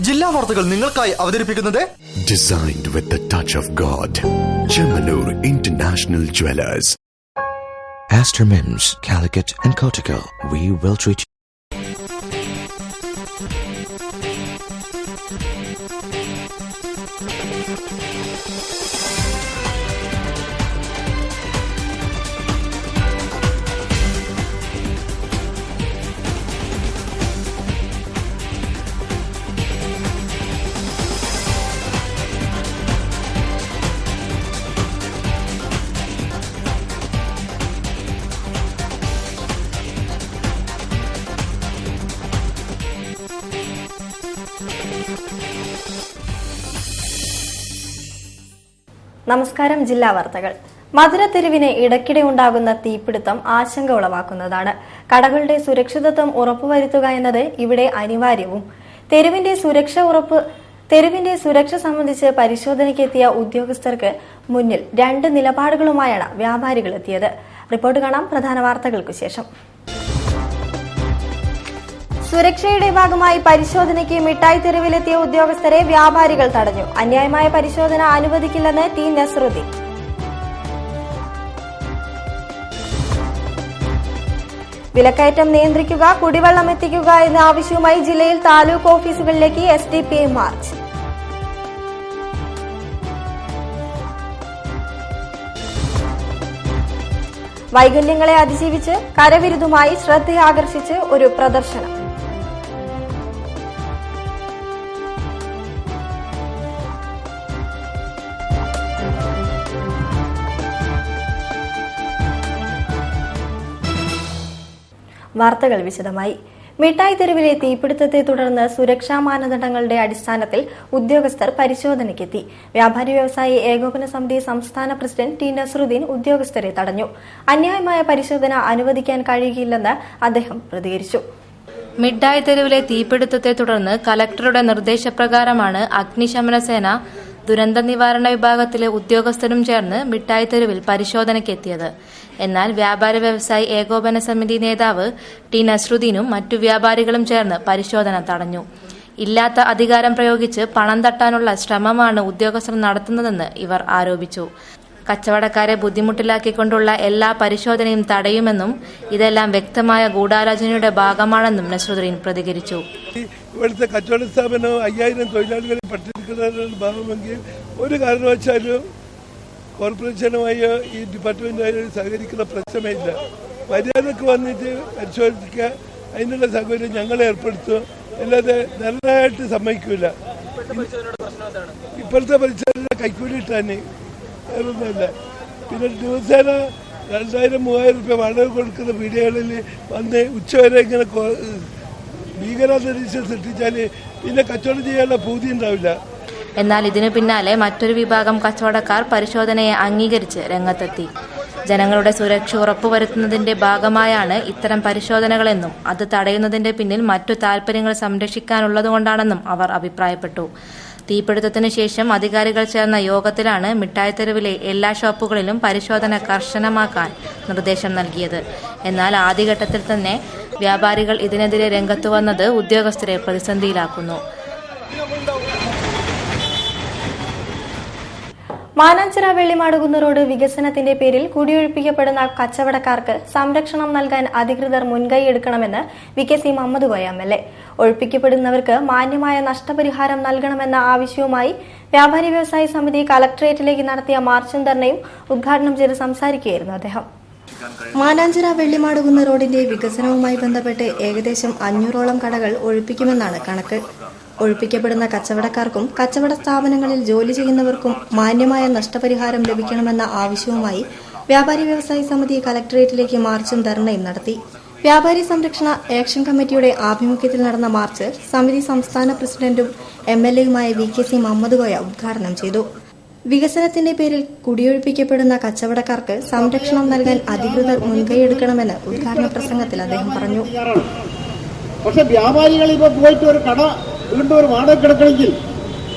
ജില്ലാ വാർത്തകൾ നിങ്ങൾക്കായി അവതരിപ്പിക്കുന്നത് Designed with the touch of God. Chemanur International Jewelers. Astor Mims, Calicut and Kottakkal. We will treat you. നമസ്കാരം. ജില്ലാ വാർത്തകൾ. മധുരത്തെരുവിന് ഇടയ്ക്കിടെ ഉണ്ടാകുന്ന തീപിടുത്തം ആശങ്ക ഉളവാക്കുന്നതാണ്. കടകളുടെ സുരക്ഷിതത്വം ഉറപ്പുവരുത്തുക എന്നത് ഇവിടെ അനിവാര്യവും. തെരുവിന്റെ സുരക്ഷ സംബന്ധിച്ച് പരിശോധനയ്ക്കെത്തിയ ഉദ്യോഗസ്ഥർക്ക് മുന്നിൽ 2 നിലപാടുകളുമായാണ് വ്യാപാരികൾ എത്തിയത്. റിപ്പോർട്ട് കാണാം പ്രധാന വാർത്തകൾക്കു ശേഷം. സുരക്ഷയുടെ ഭാഗമായി പരിശോധനയ്ക്ക് മിഠായി തെരുവിലെത്തിയ ഉദ്യോഗസ്ഥരെ വ്യാപാരികൾ തടഞ്ഞു. അന്യായമായ പരിശോധന അനുവദിക്കില്ലെന്ന് ടി നസ്രുദ്ദീൻ. വിലക്കയറ്റം നിയന്ത്രിക്കുക, കുടിവെള്ളം എത്തിക്കുക എന്ന ആവശ്യവുമായി ജില്ലയിൽ താലൂക്ക് ഓഫീസുകളിലേക്ക് SDPI മാർച്ച്. വൈകല്യങ്ങളെ അതിജീവിച്ച് കരവിരുതുമായി ശ്രദ്ധയാകർഷിച്ച് ഒരു പ്രദർശനം. വാർത്തകൾ വിശദമായി. മിഠായി തെരുവിലെ തീപിടുത്തത്തെ തുടർന്ന് സുരക്ഷാ മാനദണ്ഡങ്ങളുടെ അടിസ്ഥാനത്തിൽ ഉദ്യോഗസ്ഥർ പരിശോധനയ്ക്കെത്തി. വ്യാപാരി വ്യവസായി ഏകോപന സമിതി സംസ്ഥാന പ്രസിഡന്റ് ടി നസ്രുദ്ദീൻ ഉദ്യോഗസ്ഥരെ തടഞ്ഞു. അന്യായമായ പരിശോധന അനുവദിക്കാൻ കഴിയില്ലെന്ന് അദ്ദേഹം പ്രതികരിച്ചു. മിഠായി തെരുവിലെ തീപിടുത്തത്തെ തുടർന്ന് കലക്ടറുടെ നിർദ്ദേശപ്രകാരമാണ് അഗ്നിശമന സേന, ദുരന്ത നിവാരണ വിഭാഗത്തിലെ ഉദ്യോഗസ്ഥരും ചേർന്ന് മിഠായി തെരുവിൽ പരിശോധനയ്ക്കെത്തിയത്. എന്നാൽ വ്യാപാരി വ്യവസായി ഏകോപന സമിതി നേതാവ് ടി നസ്രുദ്ദീനും മറ്റു വ്യാപാരികളും ചേർന്ന് പരിശോധന തടഞ്ഞു. ഇല്ലാത്ത അധികാരം പ്രയോഗിച്ച് പണം തട്ടാനുള്ള ശ്രമമാണ് ഉദ്യോഗസ്ഥർ നടത്തുന്നതെന്ന് ഇവർ ആരോപിച്ചു. കച്ചവടക്കാരെ ബുദ്ധിമുട്ടിലാക്കിക്കൊണ്ടുള്ള എല്ലാ പരിശോധനയും തടയുമെന്നും ഇതെല്ലാം വ്യക്തമായ ഗൂഢാലോചനയുടെ ഭാഗമാണെന്നും നസ്രുദ്ദീൻ പ്രതികരിച്ചു. ഇവിടുത്തെ കച്ചവട സ്ഥാപനം 5000 തൊഴിലാളികളെ പട്ടിണിക്കുന്നതിന്റെ ഭാഗമെങ്കിൽ ഒരു കാരണവശാലും കോർപ്പറേഷനുമായോ ഈ ഡിപ്പാർട്ട്മെന്റുമായോ സഹകരിക്കുന്ന പ്രശ്നമേ ഇല്ല. മര്യാദക്ക് വന്നിട്ട് പരിശോധിക്കുക, അതിനുള്ള സൗകര്യം ഞങ്ങൾ ഏർപ്പെടുത്തും, അല്ലാതെ നല്ലതായിട്ട് സമ്മതിക്കൂല. ഇപ്പോഴത്തെ പരിശോധന കൈക്കൂലിട്ടാണ്, വേറൊന്നുമില്ല. പിന്നെ ദിവസേന 2000-3000 രൂപ വാടക കൊടുക്കുന്ന വീടുകളിൽ വന്ന് ഉച്ചവരെ ഇങ്ങനെ ഭീകരാന്തരീക്ഷം സൃഷ്ടിച്ചാൽ പിന്നെ കച്ചവടം ചെയ്യാനുള്ള പൂതി ഉണ്ടാവില്ല. എന്നാൽ ഇതിനു പിന്നാലെ മറ്റൊരു വിഭാഗം കച്ചവടക്കാർ പരിശോധനയെ അംഗീകരിച്ച് രംഗത്തെത്തി. ജനങ്ങളുടെ സുരക്ഷ ഉറപ്പുവരുത്തുന്നതിന്റെ ഭാഗമായാണ് ഇത്തരം പരിശോധനകളെന്നും അത് തടയുന്നതിന്റെ പിന്നിൽ മറ്റു താൽപര്യങ്ങൾ സംരക്ഷിക്കാനുള്ളതുകൊണ്ടാണെന്നും അവർ അഭിപ്രായപ്പെട്ടു. തീപിടുത്തത്തിനു ശേഷം അധികാരികൾ ചേർന്ന യോഗത്തിലാണ് മിഠായി തെരുവിലെ എല്ലാ ഷോപ്പുകളിലും പരിശോധന കർശനമാക്കാൻ നിർദ്ദേശം നൽകിയത്. എന്നാൽ ആദ്യഘട്ടത്തിൽ തന്നെ വ്യാപാരികൾ ഇതിനെതിരെ രംഗത്തുവന്നത് ഉദ്യോഗസ്ഥരെ പ്രതിസന്ധിയിലാക്കുന്നു. മാനാഞ്ചിറ വെള്ളിമാടുകുന്ന് റോഡ് വികസനത്തിന്റെ പേരിൽ കുടിയൊഴിപ്പിക്കപ്പെടുന്ന കച്ചവടക്കാർക്ക് സംരക്ഷണം നൽകാൻ അധികൃതർ മുൻകൈയെടുക്കണമെന്ന് VKC മുഹമ്മദ് കോയ MLA. ഒഴിപ്പിക്കപ്പെടുന്നവർക്ക് മാന്യമായ നഷ്ടപരിഹാരം നൽകണമെന്ന ആവശ്യവുമായി വ്യാപാരി വ്യവസായി സമിതി കളക്ടറേറ്റിലേക്ക് നടത്തിയ മാർച്ചും ധർണയും ഉദ്ഘാടനം ചെയ്ത് സംസാരിക്കുകയായിരുന്നു അദ്ദേഹം. മാനാഞ്ചിറ വെള്ളിമാടുകുന്ന് റോഡിന്റെ വികസനവുമായി ബന്ധപ്പെട്ട് ഏകദേശം 500ഓളം കടകൾ ഒഴിപ്പിക്കുമെന്നാണ് കണക്ക്. ഒഴിപ്പിക്കപ്പെടുന്ന കച്ചവടക്കാർക്കും കച്ചവട സ്ഥാപനങ്ങളിൽ ജോലി ചെയ്യുന്നവർക്കും മാന്യമായ നഷ്ടപരിഹാരം ലഭിക്കണമെന്ന ആവശ്യവുമായി വ്യാപാരി വ്യവസായി സമിതി കളക്ടറേറ്റിലേക്ക് മാർച്ചും ധർണയും നടത്തി. വ്യാപാരി സംരക്ഷണ ആക്ഷൻ കമ്മിറ്റിയുടെ ആഭിമുഖ്യത്തിൽ നടന്ന മാർച്ച് സമിതി സംസ്ഥാന പ്രസിഡന്റും MLAയുമായ VKC മുഹമ്മദ് കോയ ഉദ്ഘാടനം ചെയ്തു. വികസനത്തിന്റെ പേരിൽ കുടിയൊഴിപ്പിക്കപ്പെടുന്ന കച്ചവടക്കാർക്ക് സംരക്ഷണം നൽകാൻ അധികൃതർ മുൻകൈയെടുക്കണമെന്ന് ഉദ്ഘാടന പ്രസംഗത്തിൽ അദ്ദേഹം പറഞ്ഞു. പക്ഷെ വ്യാപാരികൾ ഇപ്പോൾ പോയിട്ട് ഒരു കട വീണ്ടും ഒരു വാടക കിടക്കണമെങ്കിൽ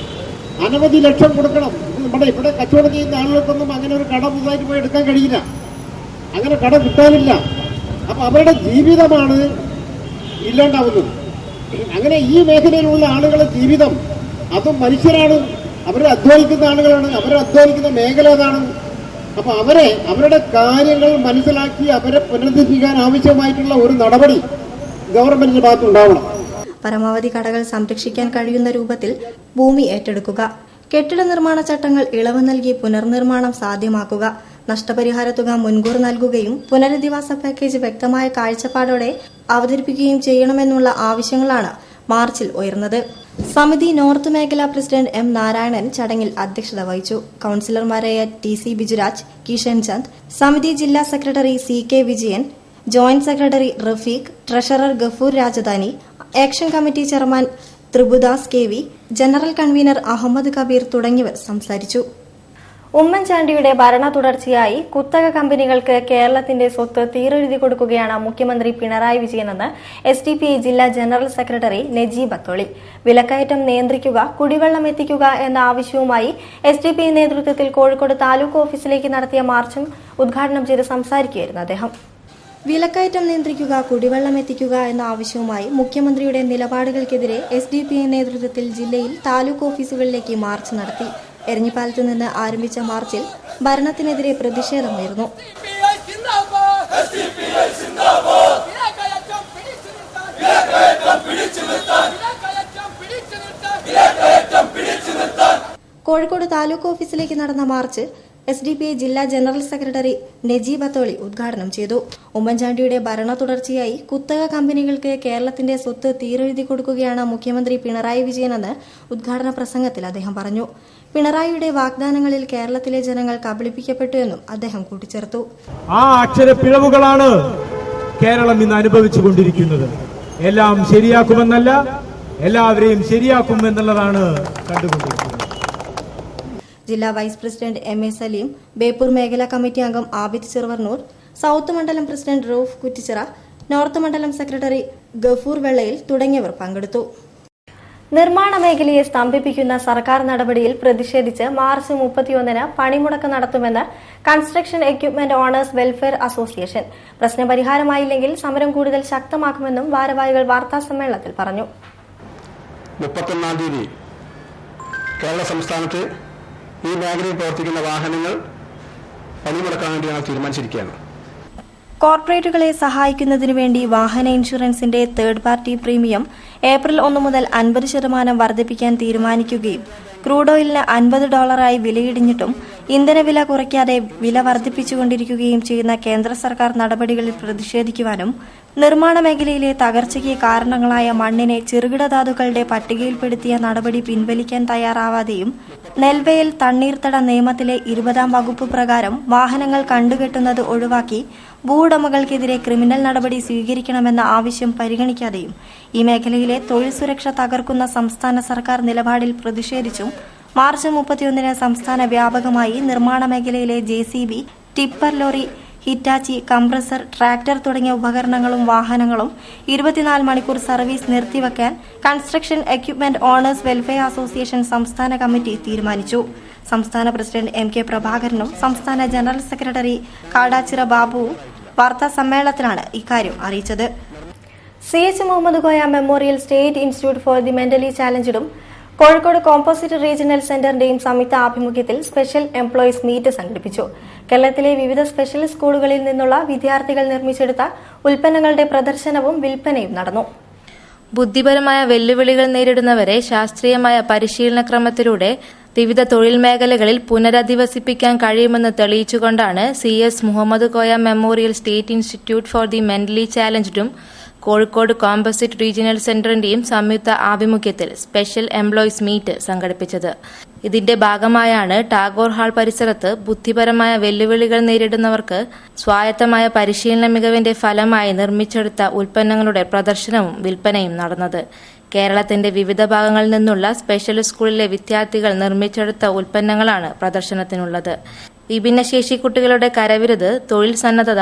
അനവധി ലക്ഷം കൊടുക്കണം. നമ്മുടെ ഇവിടെ കച്ചവടം ചെയ്യുന്ന ആളുകൾക്കൊന്നും അങ്ങനെ ഒരു കട പുതുതായിട്ട് പോയി എടുക്കാൻ കഴിയില്ല, അങ്ങനെ കട കിട്ടാനില്ല. അപ്പൊ അവരുടെ ജീവിതമാണ് ഇല്ലാണ്ടാവുന്നത്. അങ്ങനെ ഈ മേഖലയിലുള്ള ആളുകളുടെ ജീവിതം അതും മനുഷ്യരാണ്, അവർ അധ്വാനിക്കുന്ന ആളുകളാണ്, അവർ അധ്വാനിക്കുന്ന മേഖല അതാണ്. അപ്പൊ അവരുടെ കാര്യങ്ങൾ മനസ്സിലാക്കി അവരെ പുനരുദ്ധരിപ്പിക്കാൻ ആവശ്യമായിട്ടുള്ള ഒരു നടപടി ഗവൺമെന്റിന്റെ ഭാഗത്തുണ്ടാവണം. പരമാവധി കടകൾ സംരക്ഷിക്കാൻ കഴിയുന്ന രൂപത്തിൽ ഭൂമി ഏറ്റെടുക്കുക, കെട്ടിട നിർമ്മാണ ചട്ടങ്ങൾ ഇളവ് നൽകി പുനർനിർമ്മാണം സാധ്യമാക്കുക, നഷ്ടപരിഹാര തുക മുൻകൂർ നൽകുകയും പുനരധിവാസ പാക്കേജ് വ്യക്തമായ കാഴ്ചപ്പാടോടെ അവതരിപ്പിക്കുകയും ചെയ്യണമെന്നുള്ള ആവശ്യങ്ങളാണ് മാർച്ചിൽ ഉയർന്നത്. സമിതി നോർത്ത് മേഖലാ പ്രസിഡന്റ് എം നാരായണൻ ചടങ്ങിൽ അധ്യക്ഷത വഹിച്ചു. കൌൺസിലർമാരായ ടി.സി. ബിജുരാജ്, കിഷൻ ചന്ദ്, സമിതി ജില്ലാ secretary C K. Vijayan, joint secretary Rafeeq, treasurer Gafoor Rajadhani, action committee chairman Tripudas K V., general convener Ahammed Kabeer തുടങ്ങിയവർ സംസാരിച്ചു. ഉമ്മൻചാണ്ടിയുടെ ഭരണ തുടർച്ചയായി കുത്തക കമ്പനികൾക്ക് കേരളത്തിന്റെ സ്വത്ത് തീരെഴുതി കൊടുക്കുകയാണ് മുഖ്യമന്ത്രി പിണറായി വിജയനെന്ന് SDPI ജില്ലാ ജനറൽ സെക്രട്ടറി നജീബ് അത്തോളി. വിലക്കയറ്റം നിയന്ത്രിക്കുക, കുടിവെള്ളം എത്തിക്കുക എന്ന ആവശ്യവുമായി SDPI നേതൃത്വത്തിൽ കോഴിക്കോട് താലൂക്ക് ഓഫീസിലേക്ക് നടത്തിയ മാർച്ചും ഉദ്ഘാടനം ചെയ്ത് സംസാരിക്കുകയായിരുന്നു അദ്ദേഹം. വിലക്കയറ്റം നിയന്ത്രിക്കുക, കുടിവെള്ളം എത്തിക്കുക എന്ന ആവശ്യവുമായി മുഖ്യമന്ത്രിയുടെ നിലപാടുകൾക്കെതിരെ SDPI നേതൃത്വത്തിൽ ജില്ലയിൽ താലൂക്ക് ഓഫീസുകളിലേക്ക് മാർച്ച് നടത്തി. എരഞ്ഞിപ്പാലത്ത് നിന്ന് ആരംഭിച്ച മാർച്ചിൽ ഭരണത്തിനെതിരെ പ്രതിഷേധമുയർന്നു. കോഴിക്കോട് താലൂക്ക് ഓഫീസിലേക്ക് നടന്ന മാർച്ച് SDPI ജില്ലാ ജനറൽ സെക്രട്ടറി നജീബ് അത്തോളി ഉദ്ഘാടനം ചെയ്തു. ഉമ്മൻചാണ്ടിയുടെ ഭരണ തുടർച്ചയായി കുത്തക കമ്പനികൾക്ക് കേരളത്തിന്റെ സ്വത്ത് തീരെഴുതി കൊടുക്കുകയാണ് മുഖ്യമന്ത്രി പിണറായി വിജയനെന്ന് ഉദ്ഘാടന പ്രസംഗത്തിൽ അദ്ദേഹം പറഞ്ഞു. പിണറായിയുടെ വാഗ്ദാനങ്ങളിൽ കേരളത്തിലെ ജനങ്ങൾ കബളിപ്പിക്കപ്പെട്ടു എന്നും അദ്ദേഹം കൂട്ടിച്ചേർത്തു. ആ അക്ഷരപ്പിഴവുകളാണ് കേരളം ഇന്ന് അനുഭവിച്ചുകൊണ്ടിരിക്കുന്നത്. എല്ലാം ശരിയാക്കുമെന്നല്ല, എല്ലാവരെയും ശരിയാക്കുമെന്നുള്ളതാണ് കണ്ടുകൊണ്ടിരിക്കുന്നത്. ജില്ലാ vice president MA Saleem, Beypore മേഖലാ കമ്മിറ്റി അംഗം ആബിദ് ചെറുവർണൂർ, സൌത്ത് മണ്ഡലം പ്രസിഡന്റ് റൌഫ് കുറ്റിച്ചിറ, നോർത്ത് മണ്ഡലം സെക്രട്ടറി ഗഫൂർ വെള്ളയിൽ തുടങ്ങിയവർ പങ്കെടുത്തു. നിർമ്മാണ മേഖലയെ സ്തംഭിപ്പിക്കുന്ന സർക്കാർ നടപടിയിൽ പ്രതിഷേധിച്ച് മാർച്ച് 31-ന് പണിമുടക്ക് നടത്തുമെന്ന് construction equipment owners welfare association. പ്രശ്നപരിഹാരമായില്ലെങ്കിൽ സമരം കൂടുതൽ ശക്തമാക്കുമെന്നും ഭാരവാഹികൾ വാർത്താസമ്മേളനത്തിൽ പറഞ്ഞു. 31-ാം തീയതി കേരള സംസ്ഥാനത്ത് ഈ മേഖലയിൽ പ്രവർത്തിക്കുന്ന വാഹനങ്ങൾ പണിമുടക്കാൻ വേണ്ടി ഞങ്ങൾ തീരുമാനിച്ചിരിക്കുകയാണ്. കോർപ്പറേറ്റുകളെ സഹായിക്കുന്നതിനു വേണ്ടി വാഹന ഇൻഷുറൻസിന്റെ തേർഡ് പാർട്ടി പ്രീമിയം ഏപ്രിൽ 1 മുതൽ 50% വർദ്ധിപ്പിക്കാൻ തീരുമാനിക്കുകയും ക്രൂഡ് ഓയിലിന് $50 വിലയിടിഞ്ഞിട്ടും ഇന്ധനവില കുറയ്ക്കാതെ വില വർദ്ധിപ്പിച്ചുകൊണ്ടിരിക്കുകയും ചെയ്യുന്ന കേന്ദ്ര സർക്കാർ നടപടികളിൽ പ്രതിഷേധിക്കുവാനും നിർമ്മാണ മേഖലയിലെ തകർച്ചയ്ക്ക് കാരണങ്ങളായ മണ്ണിനെ ചെറുകിട ധാതുക്കളുടെ പട്ടികയിൽപ്പെടുത്തിയ നടപടി പിൻവലിക്കാൻ തയ്യാറാവാതെയും നെൽവയൽ തണ്ണീർത്തട നിയമത്തിലെ 20-ാം വകുപ്പ് പ്രകാരം വാഹനങ്ങൾ കണ്ടുകെട്ടുന്നത് ഒഴിവാക്കി ഭൂവുടമകൾക്കെതിരെ ക്രിമിനൽ നടപടി സ്വീകരിക്കണമെന്ന ആവശ്യം പരിഗണിക്കാതെയും ഈ മേഖലയിലെ തൊഴിൽ സുരക്ഷ തകർക്കുന്ന സംസ്ഥാന സർക്കാർ നിലപാടിൽ പ്രതിഷേധിച്ചും മാർച്ച് 31-ന് സംസ്ഥാന വ്യാപകമായി നിർമ്മാണ മേഖലയിലെ JCB, tipper lorry, Hitachi, compressor, tractor തുടങ്ങിയ ഉപകരണങ്ങളും വാഹനങ്ങളും 24 മണിക്കൂർ സർവീസ് നിർത്തിവെക്കാൻ construction equipment owners welfare association സംസ്ഥാന കമ്മിറ്റി തീരുമാനിച്ചു. സംസ്ഥാന പ്രസിഡന്റ് MK പ്രഭാകരനും സംസ്ഥാന ജനറൽ സെക്രട്ടറി കാടാച്ചിറ ബാബുവും വാർത്താ സമ്മേളനത്തിലാണ് ഇക്കാര്യം അറിയിച്ചത്. CH Muhammad Koya memorial state institute for the mentally ചാലഞ്ചഡും കോഴിക്കോട് കോമ്പോസിറ്റ് റീജിയണൽ സെന്ററിന്റെയും സംയുക്ത ആഭിമുഖ്യത്തിൽ സ്പെഷ്യൽ എംപ്ലോയീസ് മീറ്റ് സംഘടിപ്പിച്ചു. കേരളത്തിലെ വിവിധ സ്പെഷ്യൽ സ്കൂളുകളിൽ നിന്നുള്ള വിദ്യാർത്ഥികൾ നിർമ്മിച്ചെടുത്ത ഉൽപ്പന്നങ്ങളുടെ പ്രദർശനവും വിൽപ്പനയും നടന്നു. ബുദ്ധിപരമായ വെല്ലുവിളികൾ നേരിടുന്നവരെ ശാസ്ത്രീയമായ പരിശീലനക്രമത്തിലൂടെ വിവിധ തൊഴിൽ മേഖലകളിൽ പുനരധിവസിപ്പിക്കാൻ കഴിയുമെന്ന് തെളിയിച്ചുകൊണ്ടാണ് CS Muhammad Koya memorial state institute for the mentally ചാലഞ്ച്ഡും കോഴിക്കോട് കോമ്പോസിറ്റ് റീജിയണൽ സെന്ററിന്റെയും സംയുക്ത ആഭിമുഖ്യത്തിൽ സ്പെഷ്യൽ എംപ്ലോയീസ് മീറ്റ് സംഘടിപ്പിച്ചത്. ഇതിന്റെ ഭാഗമായാണ് ടാഗോർ ഹാൾ പരിസരത്ത് ബുദ്ധിപരമായ വെല്ലുവിളികൾ നേരിടുന്നവർക്ക് സ്വായത്തമായ പരിശീലന മികവിന്റെ ഫലമായി നിർമ്മിച്ചെടുത്ത ഉൽപ്പന്നങ്ങളുടെ പ്രദർശനവും വിൽപ്പനയും നടന്നത്. കേരളത്തിന്റെ വിവിധ ഭാഗങ്ങളിൽ നിന്നുള്ള സ്പെഷ്യൽ സ്കൂളിലെ വിദ്യാർത്ഥികൾ നിർമ്മിച്ചെടുത്ത ഉൽപ്പന്നങ്ങളാണ് പ്രദർശനത്തിനുള്ളത്. വിഭിന്നശേഷി കുട്ടികളുടെ കരവിരുത്, തൊഴിൽ സന്നദ്ധത,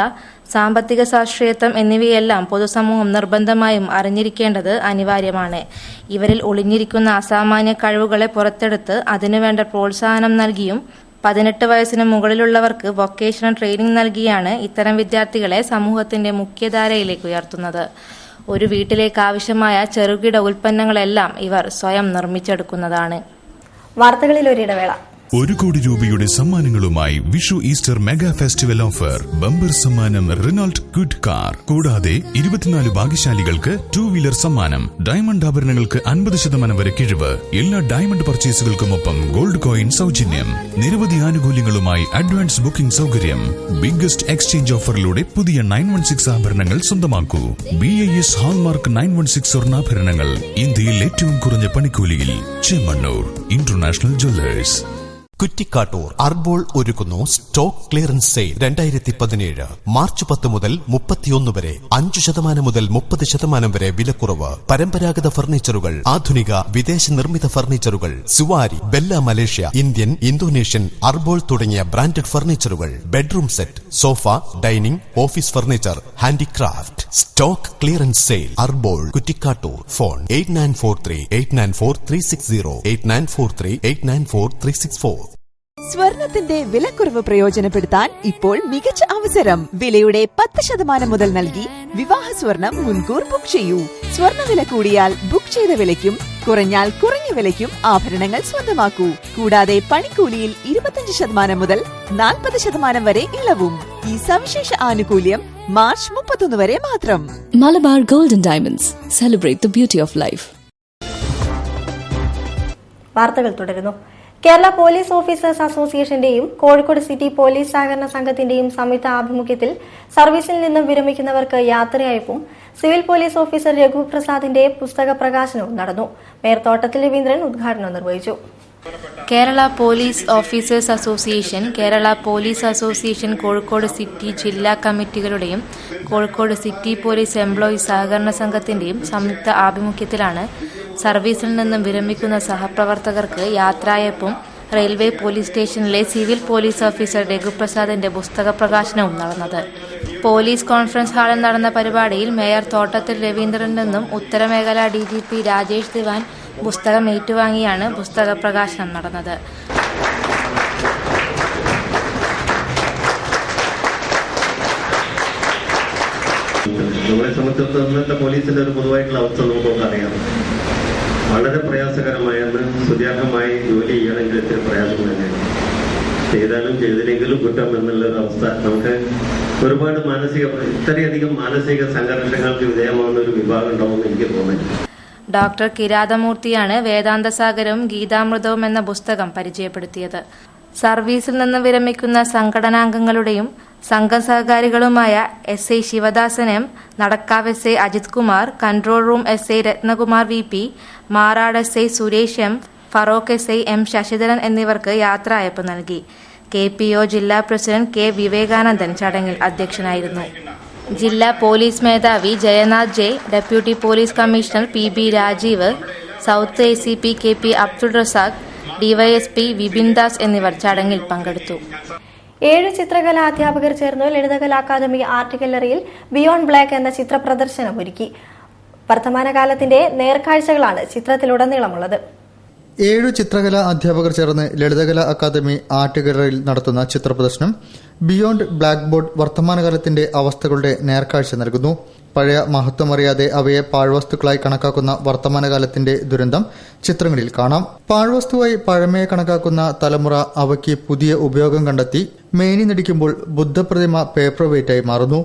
സാമ്പത്തിക സാക്ഷരത്വം എന്നിവയെല്ലാം പൊതുസമൂഹം നിർബന്ധമായും അറിഞ്ഞിരിക്കേണ്ടത് അനിവാര്യമാണ്. ഇവരിൽ ഒളിഞ്ഞിരിക്കുന്ന അസാമാന്യ കഴിവുകളെ പുറത്തെടുത്ത് അതിനുവേണ്ട പ്രോത്സാഹനം നൽകിയും 18 വയസ്സിന് മുകളിലുള്ളവർക്ക് വൊക്കേഷണൽ ട്രെയിനിംഗ് നൽകിയാണ് ഇത്തരം വിദ്യാർത്ഥികളെ സമൂഹത്തിന്റെ മുഖ്യധാരയിലേക്ക് ഉയർത്തുന്നത്. ഒരു വീട്ടിലേക്ക് ആവശ്യമായ ചെറുകിട ഉൽപ്പന്നങ്ങളെല്ലാം ഇവർ സ്വയം നിർമ്മിച്ചെടുക്കുന്നതാണ്. വാർത്തകളിൽ ഒരിടവേള. 1 കോടി രൂപയുടെ സമ്മാനങ്ങളുമായി Vishu Easter mega festival offer. Bumper സമ്മാനം റിനോൾട്ട് ക്വിഡ് കാർ. കൂടാതെ 24 ഭാഗ്യശാലികൾക്ക് 2 വീലർ സമ്മാനം. ഡയമണ്ട് ആഭരണങ്ങൾക്ക് 50% വരെ കിഴിവ്. എല്ലാ ഡയമണ്ട് പർച്ചേസുകൾക്കുമൊപ്പം ഗോൾഡ് കോയിൻ സൗജന്യം. നിരവധി ആനുകൂല്യങ്ങളുമായി അഡ്വാൻസ് ബുക്കിംഗ് സൗകര്യം. ബിഗ്ഗസ്റ്റ് എക്സ്ചേഞ്ച് ഓഫറിലൂടെ പുതിയ 916 ആഭരണങ്ങൾ സ്വന്തമാക്കൂ. BIS ഹാൾമാർക്ക് 916 സ്വർണ്ണാഭരണങ്ങൾ ഇന്ത്യയിൽ ഏറ്റവും കുറഞ്ഞ പണിക്കൂലിയിൽ. Chemmannur international jewellers. Kuttikkattoor Arbol ഒരുക്കുന്നു സ്റ്റോക്ക് ക്ലിയറൻസ് സെയിൽ 2017 മാർച്ച് 10 മുതൽ 31 വരെ 5% മുതൽ 30% വരെ വിലക്കുറവ്. പരമ്പരാഗത ഫർണിച്ചറുകൾ, ആധുനിക വിദേശ നിർമ്മിത ഫർണിച്ചറുകൾ, സുവാരി, Bella Malaysia, Indian, Indonesian, Arbol തുടങ്ങിയ ബ്രാൻഡഡ് ഫർണിച്ചറുകൾ, bedroom set, sofa, dining, office furniture, handicraft. Stock clearance sale Arbol Kuttikkattoor. Phone 8943 894360 8943 സ്വർണത്തിന്റെ വിലക്കുറവ് പ്രയോജനപ്പെടുത്താൻ ഇപ്പോൾ മികച്ച അവസരം. വിലയുടെ 10% മുതൽ നൽകി വിവാഹ സ്വർണം മുൻകൂർ ബുക്ക് ചെയ്യൂ. സ്വർണ്ണവില കൂടിയാൽ ബുക്ക് ചെയ്ത വിലയ്ക്കും കുറഞ്ഞാൽ കുറഞ്ഞ വിലയ്ക്കും ആഭരണങ്ങൾ സ്വന്തമാക്കൂ. കൂടാതെ പണിക്കൂലിയിൽ 25% മുതൽ 40% വരെ ഇളവും. ഈ സവിശേഷ ആനുകൂല്യം മാർച്ച് 31 വരെ മാത്രം. Malabar golden diamonds. Celebrate the beauty of life. വാർത്തകൾ തുടരുന്നു. കേരള പോലീസ് ഓഫീസേഴ്സ് അസോസിയേഷന്റെയും കോഴിക്കോട് സിറ്റി പോലീസ് സഹകരണ സംഘത്തിന്റെയും സംയുക്ത ആഭിമുഖ്യത്തിൽ സർവീസിൽ നിന്നും വിരമിക്കുന്നവർക്ക് യാത്രയയപ്പും സിവിൽ പോലീസ് ഓഫീസർ രഘുപ്രസാദിന്റെ പുസ്തക പ്രകാശനവും നടന്നു. മേയർ തോട്ടത്തിൽ രവീന്ദ്രൻ ഉദ്ഘാടനം നിർവഹിച്ചു. Kerala police officers association, Kerala police association Kozhikode city ജില്ലാ കമ്മിറ്റികളുടെയും കോഴിക്കോട് സിറ്റി പോലീസ് എംപ്ലോയീസ് സഹകരണ സംഘത്തിന്റെയും സംയുക്ത ആഭിമുഖ്യത്തിലാണ് സർവീസിൽ നിന്നും വിരമിക്കുന്ന സഹപ്രവർത്തകർക്ക് യാത്രയയപ്പും റെയിൽവേ പോലീസ് സ്റ്റേഷനിലെ സിവിൽ പോലീസ് ഓഫീസർ രഘുപ്രസാദിന്റെ പുസ്തക പ്രകാശനവും നടന്നത്. പോലീസ് കോൺഫറൻസ് ഹാളിൽ നടന്ന പരിപാടിയിൽ മേയർ തോട്ടത്തിൽ രവീന്ദ്രനിൽ നിന്നും ഉത്തരമേഖല DGP രാജേഷ് ദിവാൻ പുസ്തകം ഏറ്റുവാങ്ങിയാണ് പുസ്തക പ്രകാശനം നടന്നത്. നമ്മളെ സംബന്ധിച്ചിടത്തോളം ഇന്നത്തെ പോലീസിന്റെ ഒരു പൊതുവായിട്ടുള്ള അവസ്ഥ നമുക്കൊക്കെ അറിയാം. വളരെ പ്രയാസകരമായെന്ന് സുദീർഘമായി ജോലി ചെയ്യണമെങ്കിൽ ഇത്തിരി പ്രയാസം തന്നെയാണ്. ചെയ്താലും ചെയ്തില്ലെങ്കിലും കുറ്റം എന്നുള്ളൊരു അവസ്ഥ നമുക്ക് ഒരുപാട് ഇത്രയധികം മാനസിക സംഘർഷങ്ങൾക്ക് വിധേയമാകുന്ന ഒരു വിഭാഗം ഉണ്ടാവുമെന്ന് എനിക്ക് തോന്നുന്നു. ഡോക്ടർ കിരാതമൂർത്തിയാണ് വേദാന്തസാഗരവും ഗീതാമൃതവും എന്ന പുസ്തകം പരിചയപ്പെടുത്തിയത്. സർവീസിൽ നിന്ന് വിരമിക്കുന്ന സംഘടനാംഗങ്ങളുടെയും സംഘം സഹകാരികളുമായ SI Sivadasan M, Nadakkavu SI Ajith Kumar, control room SI Ratnakumar VP, Marad SI Suresh M, Feroke SI M Sasidharan എന്നിവർക്ക് യാത്രയയപ്പ് നൽകി. KPO ജില്ലാ പ്രസിഡന്റ് K വിവേകാനന്ദൻ ചടങ്ങിൽ അധ്യക്ഷനായിരുന്നു. ജില്ലാ പോലീസ് മേധാവി Jayanath J, deputy police commissioner PB Rajeev, south ACP KP Abdul Razak, DYSP Vipin Das എന്നിവർ ചടങ്ങിൽ പങ്കെടുത്തു. 7 ചിത്രകലാ അധ്യാപകർ ചേർന്ന് ലളിതകലാ അക്കാദമി ആർട്ട് ഗാലറിയിൽ ബിയോണ്ട് ബ്ലാക്ക് എന്ന ചിത്ര പ്രദർശനം ഒരുക്കി. വർത്തമാനകാലത്തിന്റെ നേർക്കാഴ്ചകളാണ് ചിത്രത്തിലുടനീളമുള്ളത്. 7 ചിത്രകലാ അധ്യാപകർ ചേർന്ന് ലളിതകലാ അക്കാദമി ആർട്ട് ഗാലറിയിൽ നടത്തുന്ന ചിത്ര പ്രദർശനം ബിയോണ്ട് ബ്ലാക്ക് ബോർഡ് വർത്തമാനകാലത്തിന്റെ അവസ്ഥകളുടെ നേർക്കാഴ്ച നൽകുന്നു. പഴയ മഹത്വമറിയാതെ അവയെ പാഴ്വസ്തുക്കളായി കണക്കാക്കുന്ന വർത്തമാനകാലത്തിന്റെ ദുരന്തം ചിത്രങ്ങളിൽ കാണാം. പാഴ്വസ്തുവായി പഴമയെ കണക്കാക്കുന്ന തലമുറ അവയ്ക്ക് പുതിയ ഉപയോഗം കണ്ടെത്തി മേനി നടിക്കുമ്പോൾ ബുദ്ധപ്രതിമ പേപ്പർ വെയിറ്റായി മാറുന്നു.